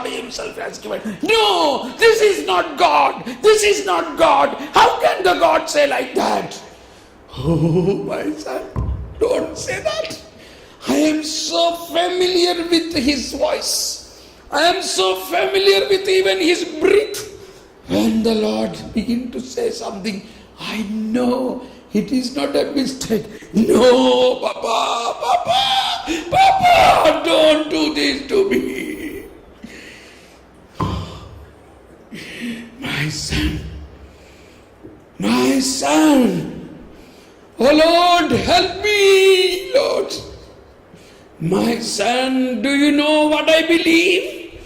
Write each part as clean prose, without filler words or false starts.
God himself has given. No, this is not God. This is not God. How can the God say like that? Oh, my son, don't say that. I am so familiar with his voice. I am so familiar with even his breath. When the Lord begins to say something, I know it is not a mistake. No, Papa, don't do this to me. My son, oh Lord, help me, Lord. My son, do you know what I believe?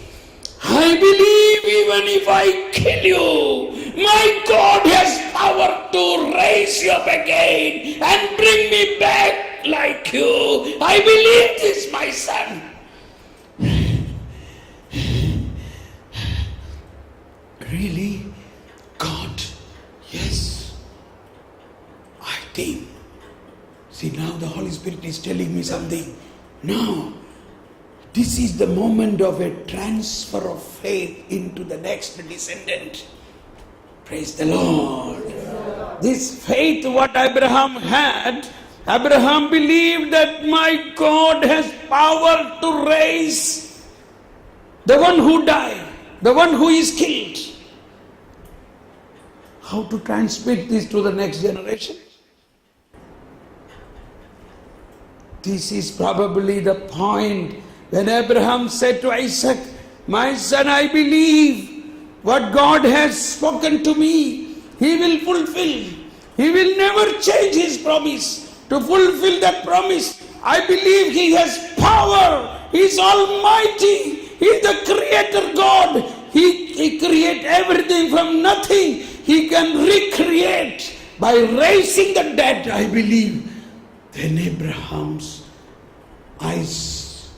I believe even if I kill you, my God has power to raise you up again and bring me back like you. I believe this, my son. Really? God? Yes. I think. See, now the Holy Spirit is telling me something. Now, this is the moment of a transfer of faith into the next descendant. Praise the Lord. This faith what Abraham had, Abraham believed that my God has power to raise the one who died, the one who is killed. How to transmit this to the next generation? This is probably the point when Abraham said to Isaac, my son, I believe what God has spoken to me, he will fulfill. He will never change his promise. To fulfill that promise, I believe he has power. He is almighty. He is the creator God. He creates everything from nothing. He can recreate by raising the dead, I believe. Then Abraham's eyes,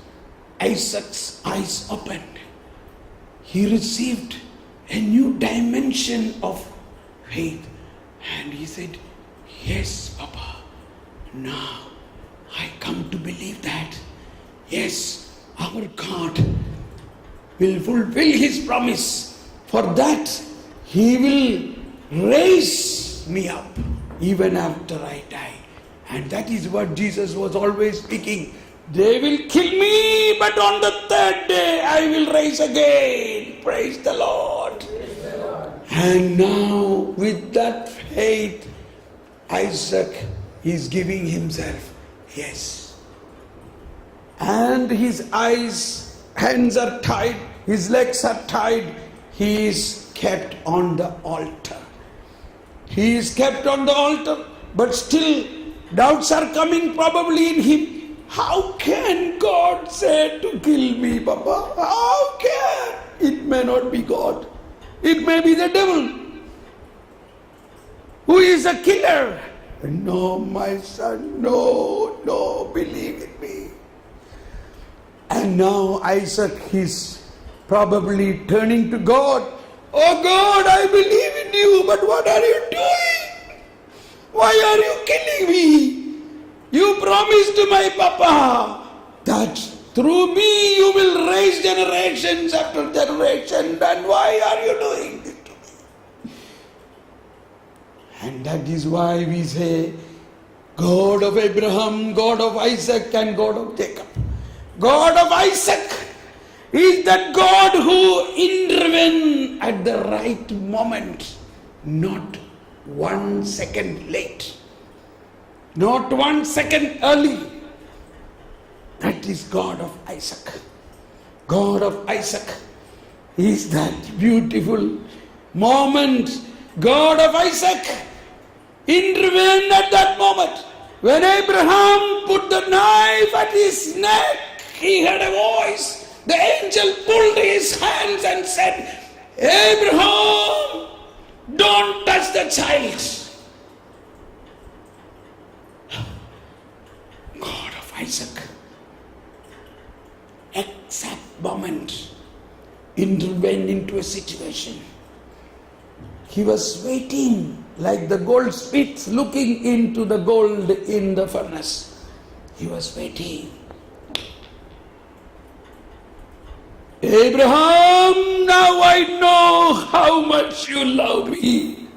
Isaac's eyes opened. He received a new dimension of faith. And he said, yes, Papa, now I come to believe that. Yes, our God will fulfill his promise. For that, he will raise me up even after I die. And that is what Jesus was always speaking. They will kill me, but on the third day I will rise again. Praise the Lord. Praise the Lord. And now with that faith, Isaac is giving himself. Yes. And his hands are tied, his legs are tied. He is kept on the altar. He is kept on the altar, but still doubts are coming probably in him. How can God say to kill me, Papa? How can? It may not be God. It may be the devil who is a killer. No, my son, no, believe in me. And now Isaac is probably turning to God. Oh God, I believe in you, but what are you doing? Why are you killing me? You promised to my Papa that through me you will raise generations after generation, and why are you doing this to me? And that is why we say, God of Abraham, God of Isaac, and God of Jacob. God of Isaac is that God who intervened at the right moment, not 1 second late, not 1 second early. That is God of Isaac. God of Isaac is that beautiful moment. God of Isaac intervened at that moment. When Abraham put the knife at his neck, he heard a voice. The angel pulled his hands and said, Abraham, don't touch the child. God of Isaac, exact moment, intervened into a situation. He was waiting like the goldsmith looking into the gold in the furnace. He was waiting. Abraham! how much you love me.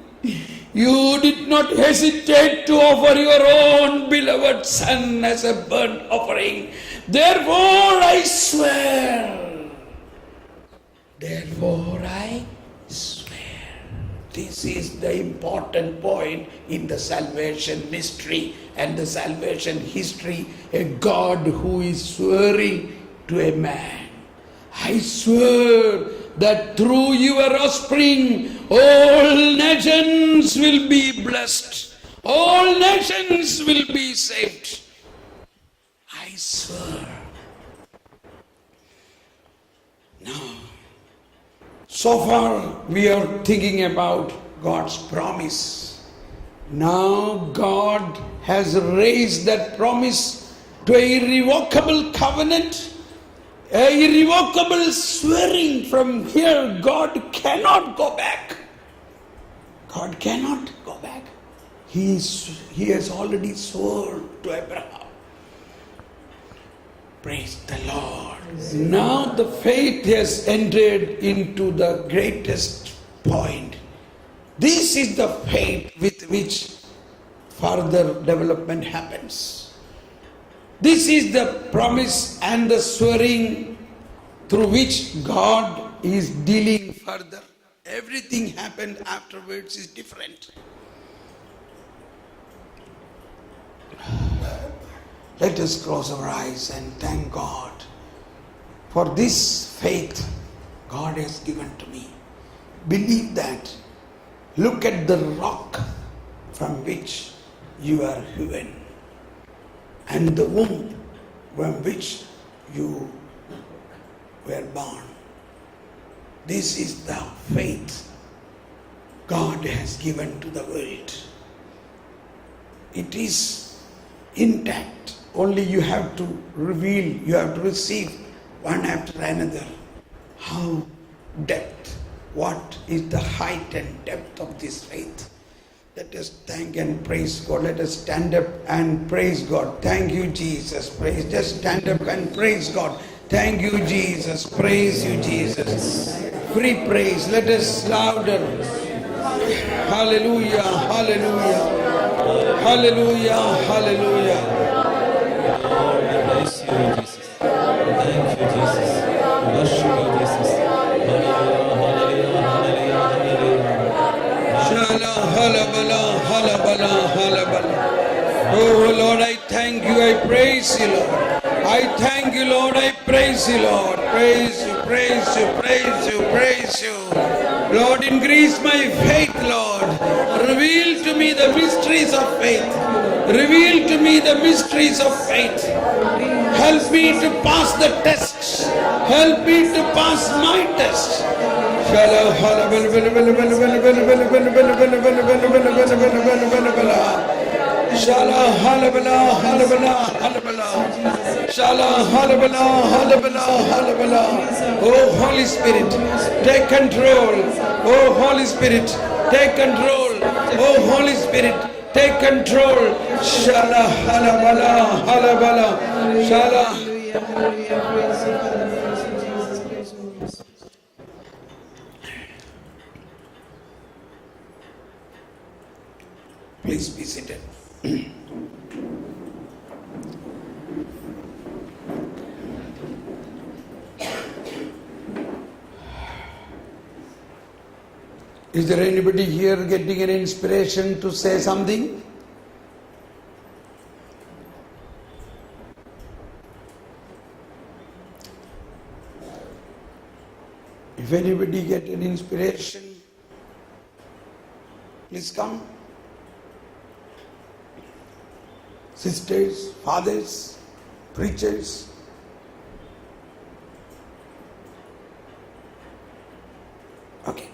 You did not hesitate to offer your own beloved Son as a burnt offering. Therefore I swear. Therefore I swear. This is the important point in the salvation mystery and the salvation history. A God who is swearing to a man. I swear that through your offspring all nations will be blessed. All nations will be saved. I swear. Now, so far we are thinking about God's promise. Now God has raised that promise to an irrevocable covenant, an irrevocable swearing. From here God cannot go back. God cannot go back. He has already sworn to Abraham. Praise the Lord. Now the faith has entered into the greatest point. This is the faith with which further development happens. This is the promise and the swearing through which God is dealing further. Everything happened afterwards is different. Let us close our eyes and thank God for this faith God has given to me. Believe that. Look at the rock from which you are hewn and the womb from which you were born. This is the faith God has given to the world. It is intact. Only you have to reveal, you have to receive one after another. How depth, what is the height and depth of this faith? Let us thank and praise God. Let us stand up and praise God. Thank you, Jesus. Praise. Just stand up and praise God. Thank you, Jesus. Praise you, Jesus. Free praise. Let us louder. Hallelujah. Hallelujah. Hallelujah. Hallelujah. Bless you, Jesus. Thank you, Jesus. Worship you, Jesus. Hallelujah, hallelujah, hallelujah, Shala halabala halabala halabala. Oh Lord, I thank you, I praise you, Lord. I thank you, Lord, I praise you, Lord. Praise you, praise you, praise you, praise you. Lord, increase my faith, Lord. Reveal to me the mysteries of faith. Reveal to me the mysteries of faith. Help me to pass the tests. Help me to pass my test. Shala halabala halabala halabala. Shala halabala halabala halabala. Oh Holy Spirit, take control. Oh Holy Spirit, take control. Oh Holy Spirit, take control. Shala halabala halabala. Shala. Please be seated. Is there anybody here getting an inspiration to say something? If anybody get an inspiration, please come. Sisters, fathers, preachers. Okay.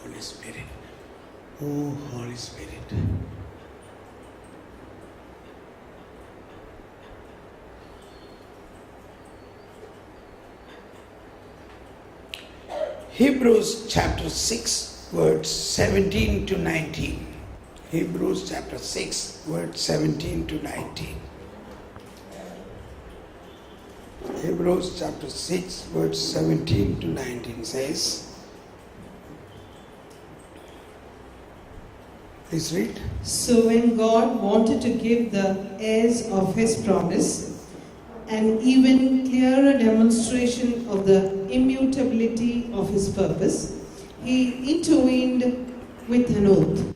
Holy Spirit. Oh, Holy Spirit. Hebrews chapter 6, words 17 to 19. Hebrews chapter 6, verse 17 to 19. Hebrews chapter 6, verse 17 to 19 says, please read. So when God wanted to give the heirs of his promise an even clearer demonstration of the immutability of his purpose, he intervened with an oath,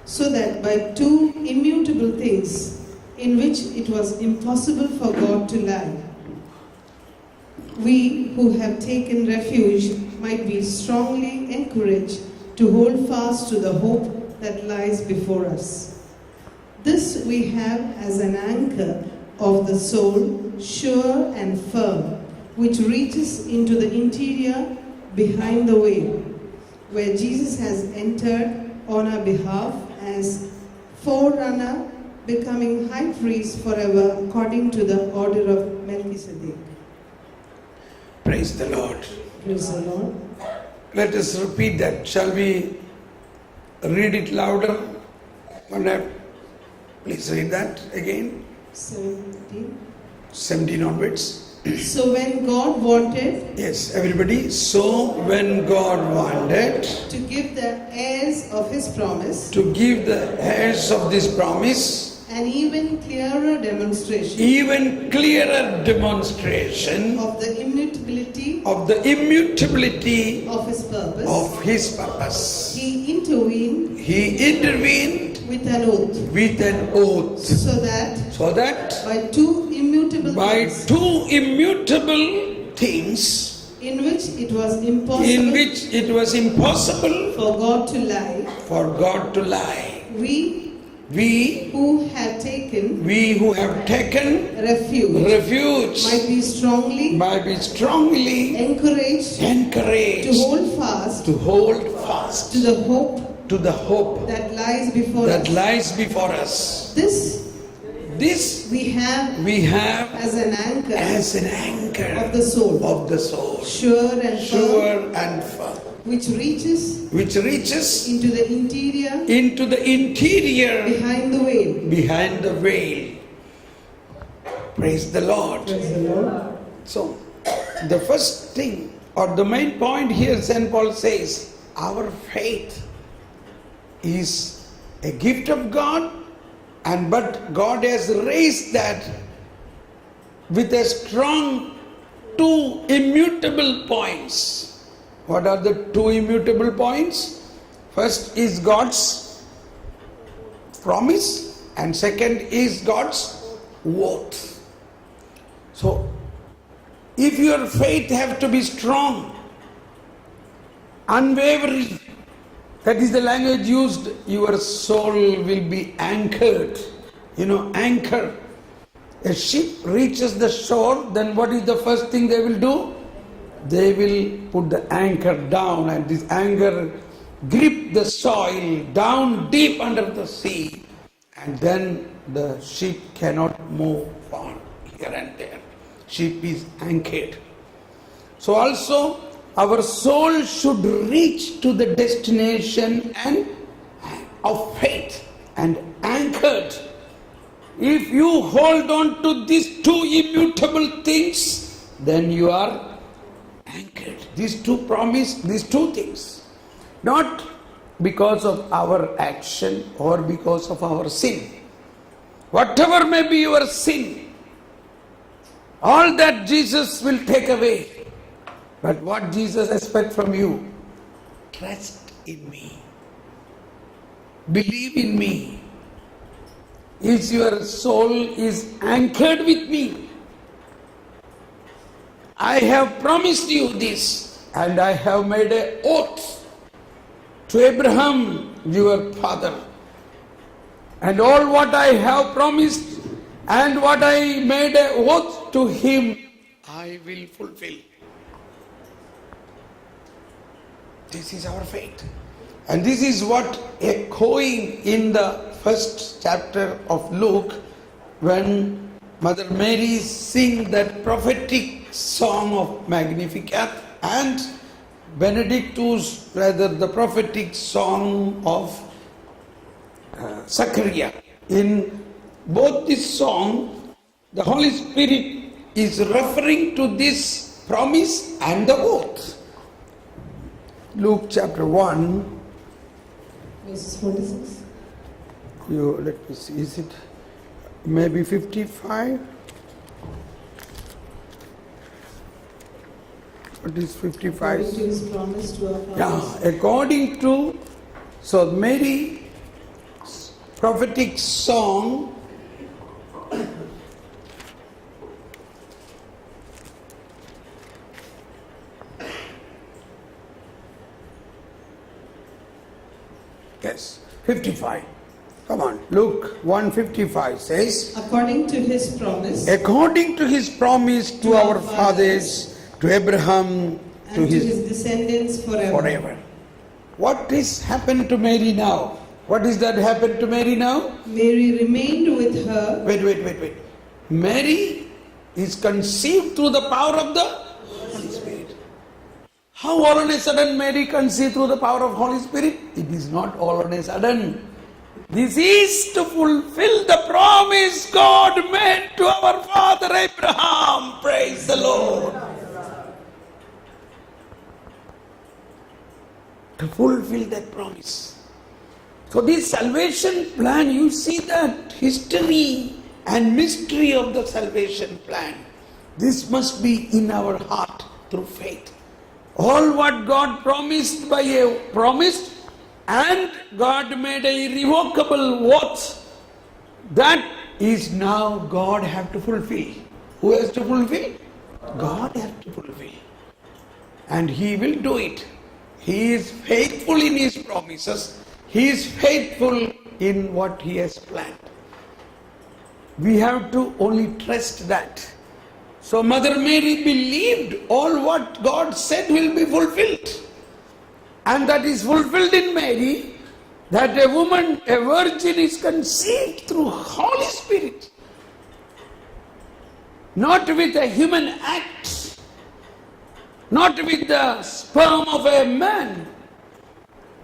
so that by two immutable things in which it was impossible for God to lie, we who have taken refuge might be strongly encouraged to hold fast to the hope that lies before us. This we have as an anchor of the soul, sure and firm, which reaches into the interior behind the veil, where Jesus has entered on our behalf as forerunner, becoming high priest forever according to the order of Melchizedek. Praise the Lord. Praise the Lord. Let us repeat that. Shall we read it louder? Please read that again. 17 onwards. So when God wanted Yes, everybody. So when God wanted to give the heirs of his promise to give the heirs of this promise an even clearer demonstration even clearer demonstration of the immutability of the immutability of his purpose, of his purpose, he intervened he intervened with an oath, so that by two immutable things two immutable things in which it was impossible for God to lie, we who have taken refuge might be strongly encouraged to hold fast to the hope that lies before us. This we have as an anchor of the soul, sure and firm, which reaches into the interior behind the veil. Praise the Lord. So, the first thing or the main point here, St. Paul says, our faith is a gift of God, but God has raised that with a strong two immutable points. What are the two immutable points? First is God's promise, and second is God's oath. So, if your faith have to be strong, unwavering, that is the language used, your soul will be anchored. Anchor. A ship reaches the shore, then what is the first thing they will do? They will put the anchor down, and this anchor grip the soil down deep under the sea, and then the ship cannot move on here and there. Ship is anchored. So also our soul should reach to the destination and of faith and anchored. If you hold on to these two immutable things, then you are anchored. These two things. Not because of our action or because of our sin. Whatever may be your sin, all that Jesus will take away. But what Jesus expects from you? Trust in me. Believe in me. Is your soul is anchored with me? I have promised you this, and I have made an oath to Abraham, your father. And all what I have promised and what I made an oath to him, I will fulfill. This is our faith. And this is what echoing in the first chapter of Luke, when Mother Mary sing that prophetic song of Magnificat, and Benedictus, rather the prophetic song of Zechariah. In both this song, the Holy Spirit is referring to this promise and the oath. Luke chapter 1, Verses 46. let me see, is it maybe 55? What is 55? According to his promise to our fathers. Yeah, according to, so Mary's prophetic song yes, 55. Come on, Luke 1:55 says, According to his promise according to his promise to our fathers, to Abraham, and to his descendants forever. What is happened to Mary now? What is that happened to Mary now? Mary remained with her. Wait. Mary is conceived through the power of the Holy Spirit. How all on a sudden Mary conceived through the power of Holy Spirit? It is not all on a sudden. This is to fulfill the promise God made to our father Abraham. Praise the Lord. To fulfill that promise. So this salvation plan, you see that history and mystery of the salvation plan. This must be in our heart through faith. All what God promised and God made a irrevocable oath, that is now God have to fulfill. Who has to fulfill? God has to fulfill. And He will do it. He is faithful in His promises. He is faithful in what He has planned. We have to only trust that. So Mother Mary believed all what God said will be fulfilled. And that is fulfilled in Mary, that a woman, a virgin is conceived through Holy Spirit. Not with a human act, not with the sperm of a man,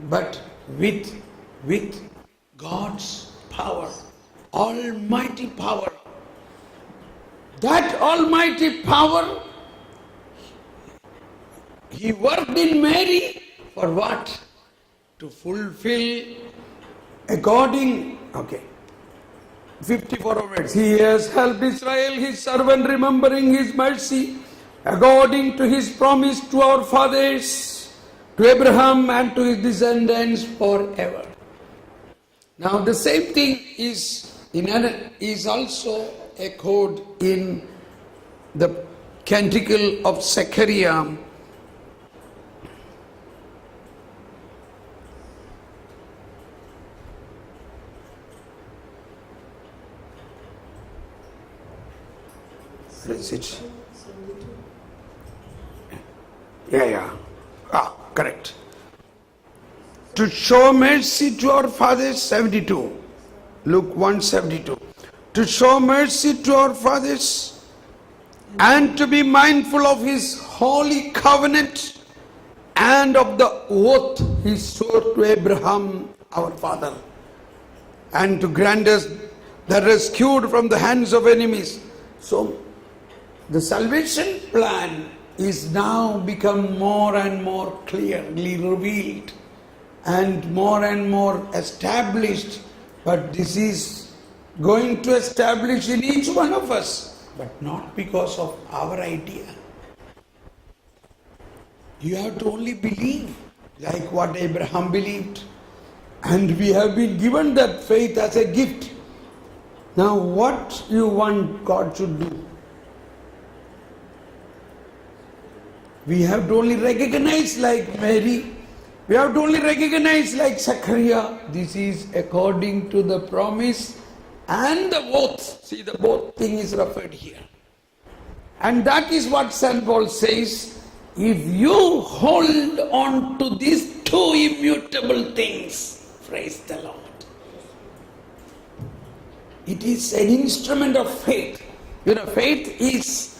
but with God's power, almighty power. That almighty power, He worked in Mary for what? To fulfill according, 54 words. He has helped Israel, His servant, remembering His mercy, according to His promise to our fathers, to Abraham and to his descendants forever. Now the same thing is also echoed in the Canticle of Zechariah. Where is it? Yeah. Correct. To show mercy to our fathers, 72. Luke 1:72. To show mercy to our fathers and to be mindful of His holy covenant and of the oath He swore to Abraham, our father, and to grant us the rescued from the hands of enemies. So, the salvation plan is now become more and more clearly revealed and more established. But this is going to establish in each one of us, but not because of our idea. You have to only believe like what Abraham believed. And we have been given that faith as a gift. Now what you want God to do? We have to only recognize like Mary. We have to only recognize like Zechariah. This is according to the promise and the oath. See, the both thing is referred here. And that is what St. Paul says. If you hold on to these two immutable things, praise the Lord. It is an instrument of faith. Faith is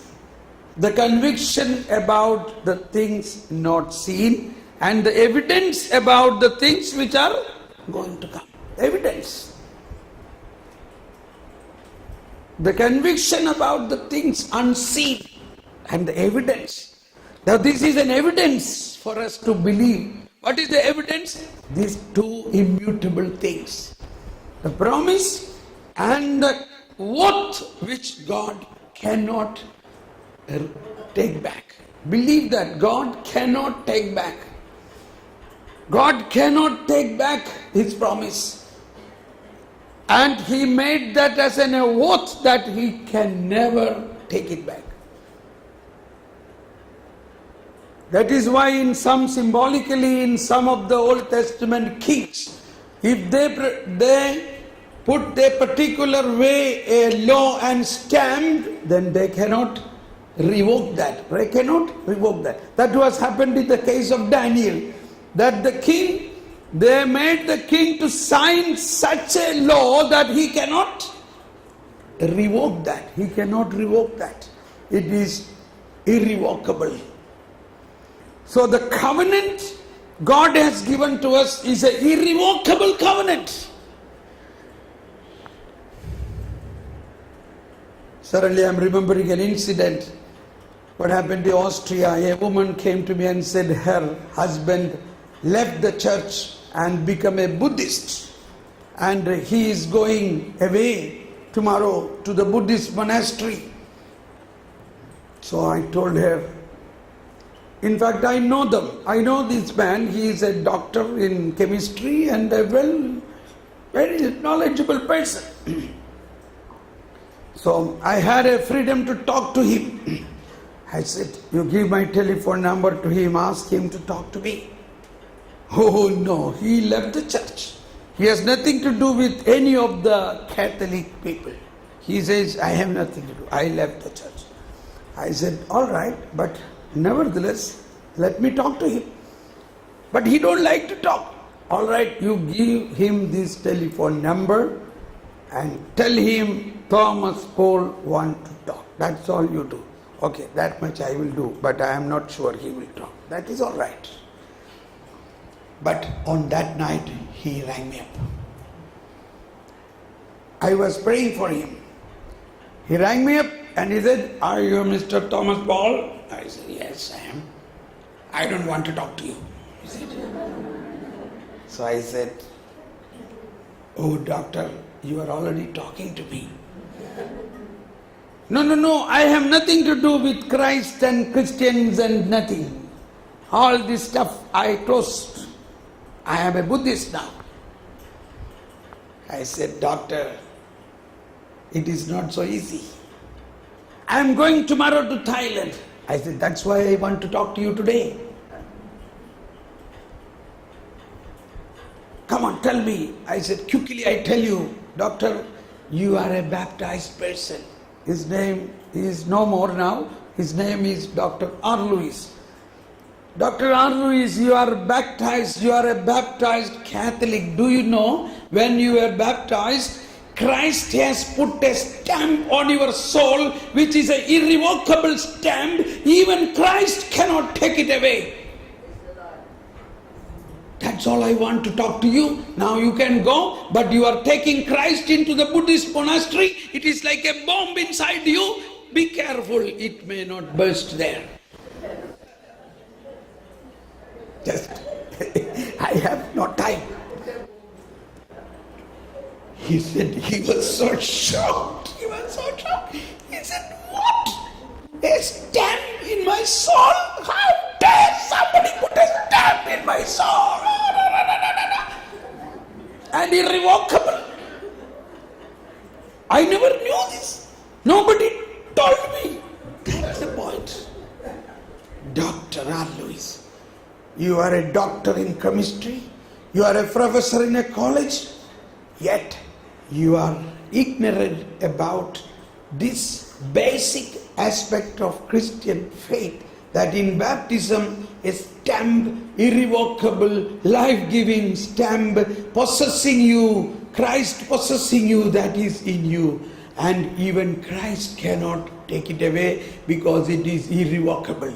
the conviction about the things not seen and the evidence about the things which are going to come. Evidence. The conviction about the things unseen and the evidence. Now this is an evidence for us to believe. What is the evidence? These two immutable things. The promise and the oath which God cannot take back. Believe that God cannot take back. God cannot take back His promise. And He made that as an oath that He can never take it back. That is why symbolically in some of the Old Testament kings, if they put their particular way a law and stamp, then they cannot revoke that. They cannot revoke that. That was happened in the case of Daniel. That the king, they made the king to sign such a law that he cannot revoke that. He cannot revoke that. It is irrevocable. So the covenant God has given to us is an irrevocable covenant. Suddenly I am remembering an incident. What happened in Austria? A woman came to me and said her husband left the church and become a Buddhist, and he is going away tomorrow to the Buddhist monastery. So I told her, in fact I know them. I know this man. He is a doctor in chemistry and a very knowledgeable person. So I had a freedom to talk to him. I said, you give my telephone number to him, ask him to talk to me. Oh no, he left the church. He has nothing to do with any of the Catholic people. He says, I have nothing to do. I left the church. I said, all right, but nevertheless, let me talk to him. But he don't like to talk. All right, you give him this telephone number and tell him Thomas Paul wants to talk. That's all you do. Okay, that much I will do, but I am not sure he will talk. That is all right. But on that night, he rang me up. I was praying for him. He rang me up and he said, are you Mr. Thomas Paul? I said, yes, I am. I don't want to talk to you, he said. So I said, oh doctor, you are already talking to me. No, I have nothing to do with Christ and Christians and nothing. All this stuff I closed. I am a Buddhist now. I said, doctor, it is not so easy. I am going tomorrow to Thailand. I said, that's why I want to talk to you today. Come on, tell me. I said, quickly I tell you, doctor, you are a baptized person. His name is no more now. His name is Dr. R. Lewis. Dr. R. Lewis, you are baptized. You are a baptized Catholic. Do you know, when you were baptized, Christ has put a stamp on your soul, which is an irrevocable stamp. Even Christ cannot take it away. That's all I want to talk to you. Now you can go, but you are taking Christ into the Buddhist monastery. It is like a bomb inside you. Be careful, it may not burst there. Just, I have no time. He said he was so shocked. He said, what? A stamp in my soul? How dare somebody put a stamp in my soul? And irrevocable. I never knew this. Nobody told me. That's the point. Dr. R. Lewis, you are a doctor in chemistry. You are a professor in a college. Yet you are ignorant about this basic aspect of Christian faith, that in baptism a stamp, irrevocable, life-giving stamp possessing you, Christ possessing you, that is in you, and even Christ cannot take it away because it is irrevocable.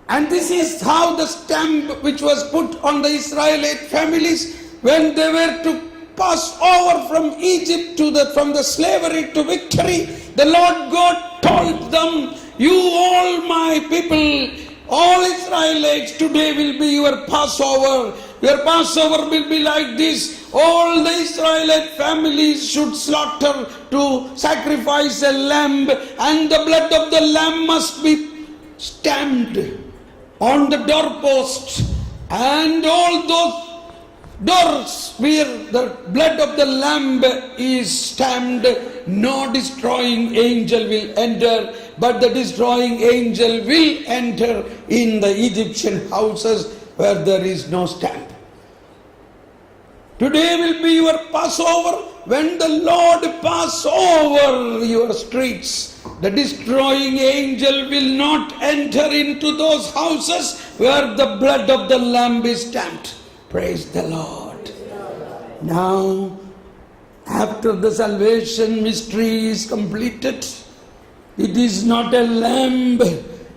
And this is how the stamp which was put on the Israelite families when they were to pass over from Egypt from the slavery to victory, the Lord God told them, you all my people, all Israelites, today will be your Passover. Your Passover will be like this. All the Israelite families should slaughter to sacrifice a lamb, and the blood of the lamb must be stamped on the doorpost, and all those doors where the blood of the lamb is stamped, no destroying angel will enter, but the destroying angel will enter in the Egyptian houses where there is no stamp. Today will be your Passover. When the Lord pass over your streets, the destroying angel will not enter into those houses where the blood of the lamb is stamped. Praise the Lord. Now, after the salvation mystery is completed, it is not a lamb.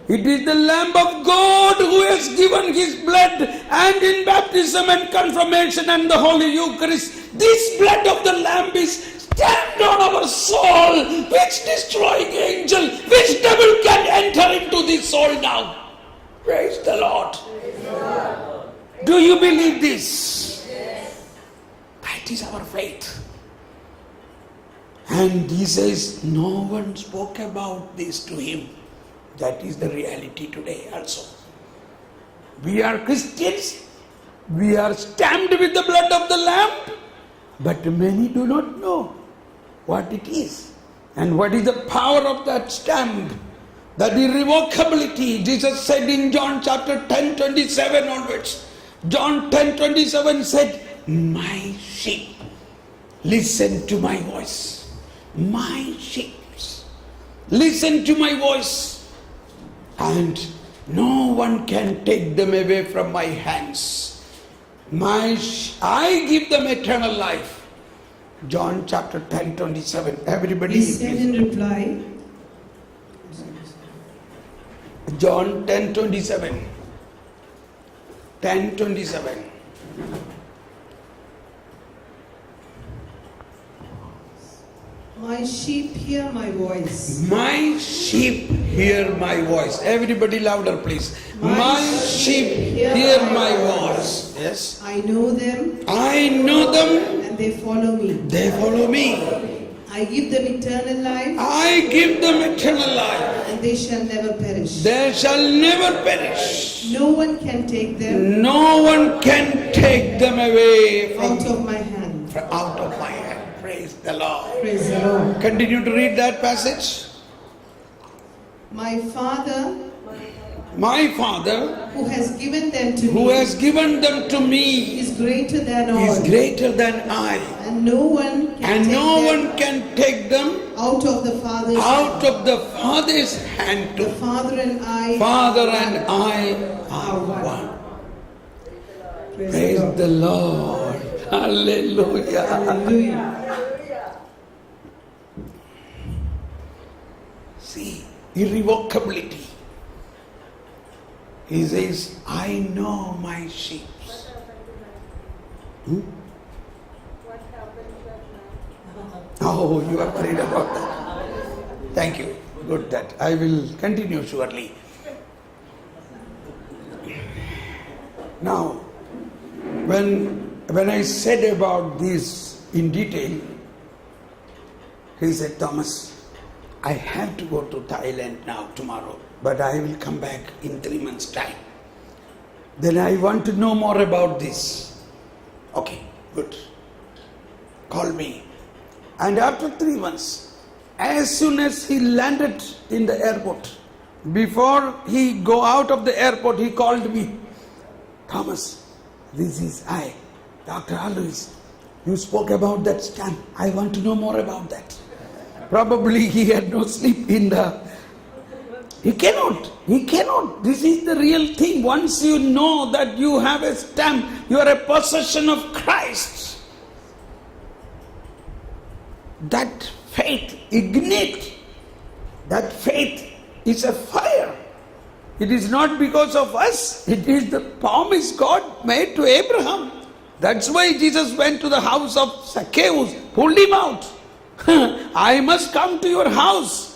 It is the Lamb of God who has given His blood, and in baptism and confirmation and the Holy Eucharist, this blood of the Lamb is stamped on our soul. Which destroying angel, which devil can enter into this soul now? Praise the Lord. Do you believe this? Yes. That is our faith. And he says, no one spoke about this to him. That is the reality today also. We are Christians. We are stamped with the blood of the Lamb. But many do not know what it is. And what is the power of that stamp? That irrevocability. Jesus said in John chapter 10:27 onwards. John 10:27 said, my sheep listen to my voice. My sheep listen to my voice. And no one can take them away from my hands. I give them eternal life. John chapter 10:27. Everybody. He said in reply, John 10:27. 10:27. my sheep hear my voice. My sheep hear my voice. Everybody louder, please. My sheep hear my voice. Yes. I know them. I know them. And they follow me. They follow me. I give them eternal life. I give them eternal life. And they shall never perish. They shall never perish. No one can take them. No one can take them away from out of my hand. Out of my hand. Praise the Lord. Praise the Lord. Continue to read that passage. My Father, who has given them to me, is greater than all. Is greater than I. And no one can take them out of the Father's hand. The Father and I are one. Praise the Lord. Hallelujah. Hallelujah. See, irrevocability. He says, I know my sheep. What happens at night? Oh, you are worried about that. Thank you. Good that. I will continue surely. Now, when I said about this in detail, he said, Thomas, I have to go to Thailand now, tomorrow, but I will come back in 3 months' time. Then I want to know more about this. Okay, good. Call me. And after 3 months, as soon as he landed in the airport, before he go out of the airport, he called me. Thomas, this is I, Dr. Alois. You spoke about that stamp. I want to know more about that. Probably he had no sleep in the... He cannot. This is the real thing. Once you know that you have a stamp, you are a possession of Christ. That faith ignites. That faith is a fire. It is not because of us. It is the promise God made to Abraham. That's why Jesus went to the house of Zacchaeus, pulled him out. I must come to your house.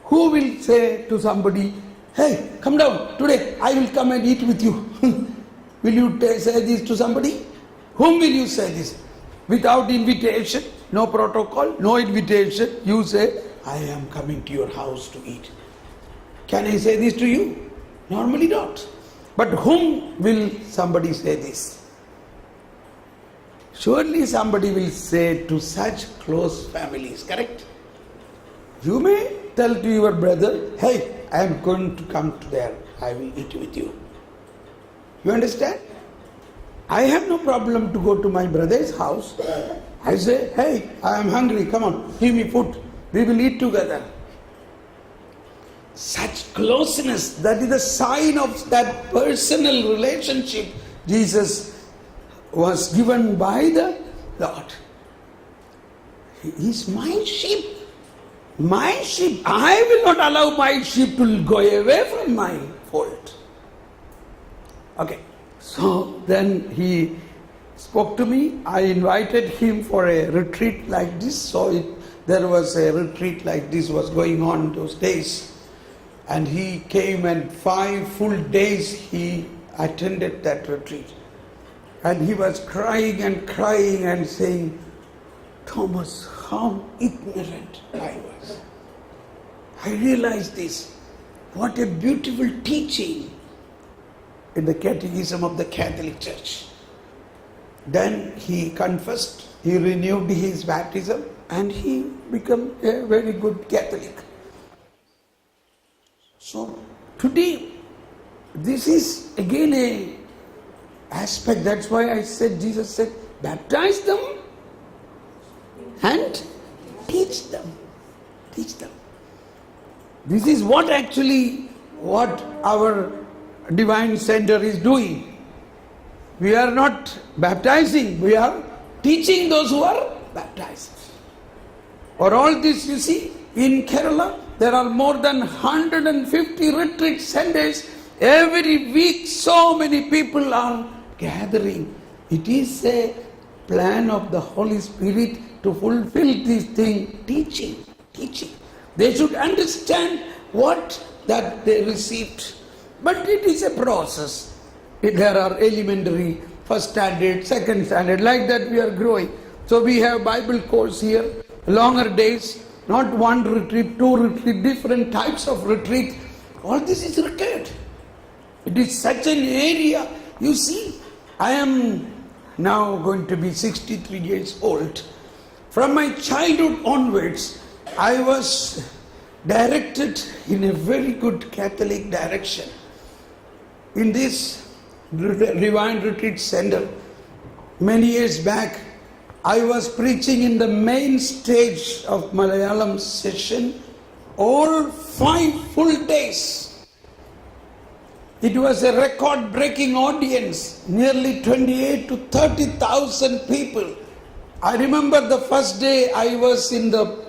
Who will say to somebody, hey, come down, today I will come and eat with you. Will you say this to somebody? Whom will you say this? Without invitation, no protocol, no invitation, you say, I am coming to your house to eat. Can I say this to you? Normally not. But whom will somebody say this? Surely somebody will say to such close families, correct? You may tell to your brother, hey, I am going to come to there, I will eat with you. You understand? I have no problem to go to my brother's house. I say, hey, I am hungry, come on, give me food, we will eat together. Such closeness, that is the sign of that personal relationship Jesus was given by the Lord. He is my sheep. My sheep. I will not allow my sheep to go away from my fold. Okay. So then he spoke to me. I invited him for a retreat like this. So there was a retreat like this was going on those days. And he came, and 5 full days he attended that retreat. And he was crying and saying, Thomas, how ignorant I was. I realized this. What a beautiful teaching in the Catechism of the Catholic Church. Then he confessed, he renewed his baptism, and he became a very good Catholic. So today, this is again a aspect. That's why I said, Jesus said, baptize them and teach them. Teach them. This is what our Divine Center is doing. We are not baptizing, we are teaching those who are baptized. For all this, you see, in Kerala, there are more than 150 retreat centers. Every week, so many people are gathering. It is a plan of the Holy Spirit to fulfill this thing, teaching. They should understand what that they received. But it is a process. There are elementary, first standard, second standard, like that we are growing. So we have Bible course here, longer days, not one retreat, 2 retreat, different types of retreat. All this is required. It is such an area. You see, I am now going to be 63 years old. From my childhood onwards, I was directed in a very good Catholic direction. In this Divine Retreat Center, many years back, I was preaching in the main stage of Malayalam session all 5 full days. It was a record-breaking audience, nearly 28 to 30,000 people. I remember the first day I was in the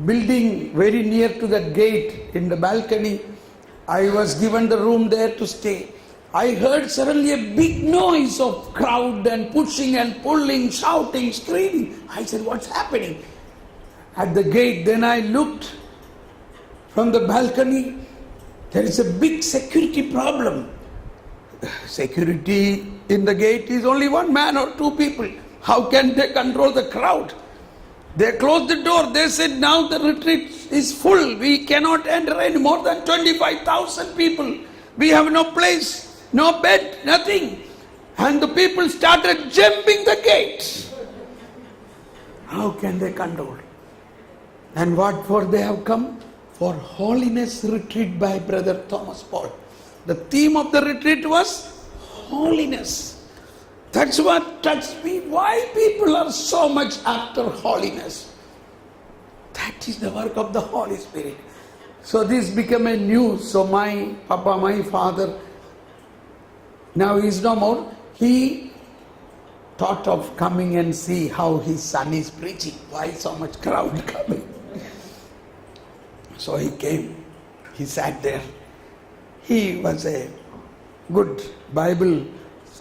building very near to that gate in the balcony. I was given the room there to stay. I heard suddenly a big noise of crowd and pushing and pulling, shouting, screaming. I said, what's happening? At the gate, then I looked from the balcony. There is a big security problem. Security in the gate is only 1 man or 2 people. How can they control the crowd? They closed the door. They said, now the retreat is full. We cannot enter any more than 25,000 people. We have no place, no bed, nothing. And the people started jumping the gate. How can they control? And what for they have come? For holiness retreat by Brother Thomas Paul. The theme of the retreat was holiness. That's what touched me. Why people are so much after holiness? That is the work of the Holy Spirit. So this became a news. So my papa, my father, now he is no more. He thought of coming and see how his son is preaching. Why so much crowd coming? So he came. He sat there. He was a good Bible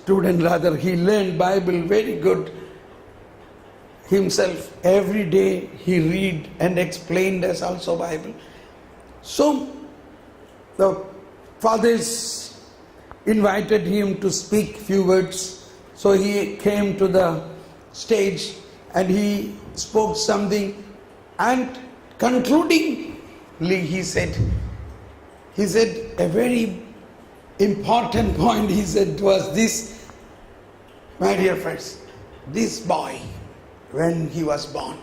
student, rather, he learned Bible very good himself. Every day he read and explained us also Bible. So the fathers invited him to speak few words. So he came to the stage and he spoke something, and concludingly he said a very important point. He said was this: my dear friends, this boy, when he was born,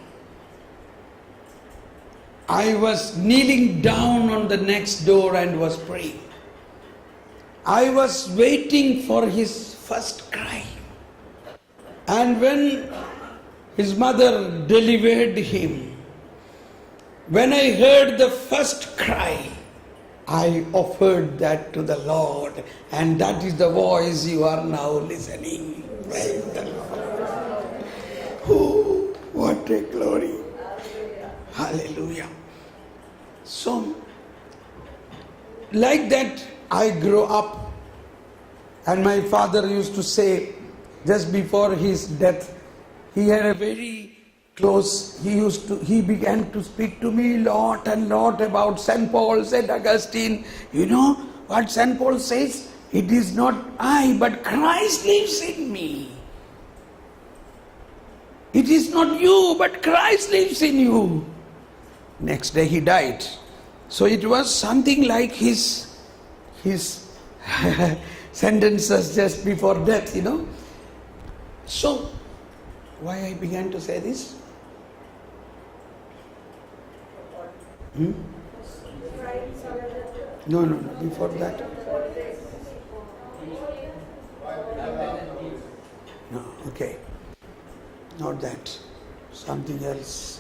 I was kneeling down on the next door and was praying. I was waiting for his first cry. And when his mother delivered him, when I heard the first cry, I offered that to the Lord, and that is the voice you are now listening. Praise the Lord. Oh, what a glory. Hallelujah. So, like that, I grew up, and my father used to say, just before his death, he had a very close, he began to speak to me lot and lot about St. Paul, St. Augustine. You know what St. Paul says? It is not I, but Christ lives in me. It is not you, but Christ lives in you. Next day he died. So it was something like his sentences just before death, you know. So, why I began to say this? No, before that. No, okay. Not that. Something else.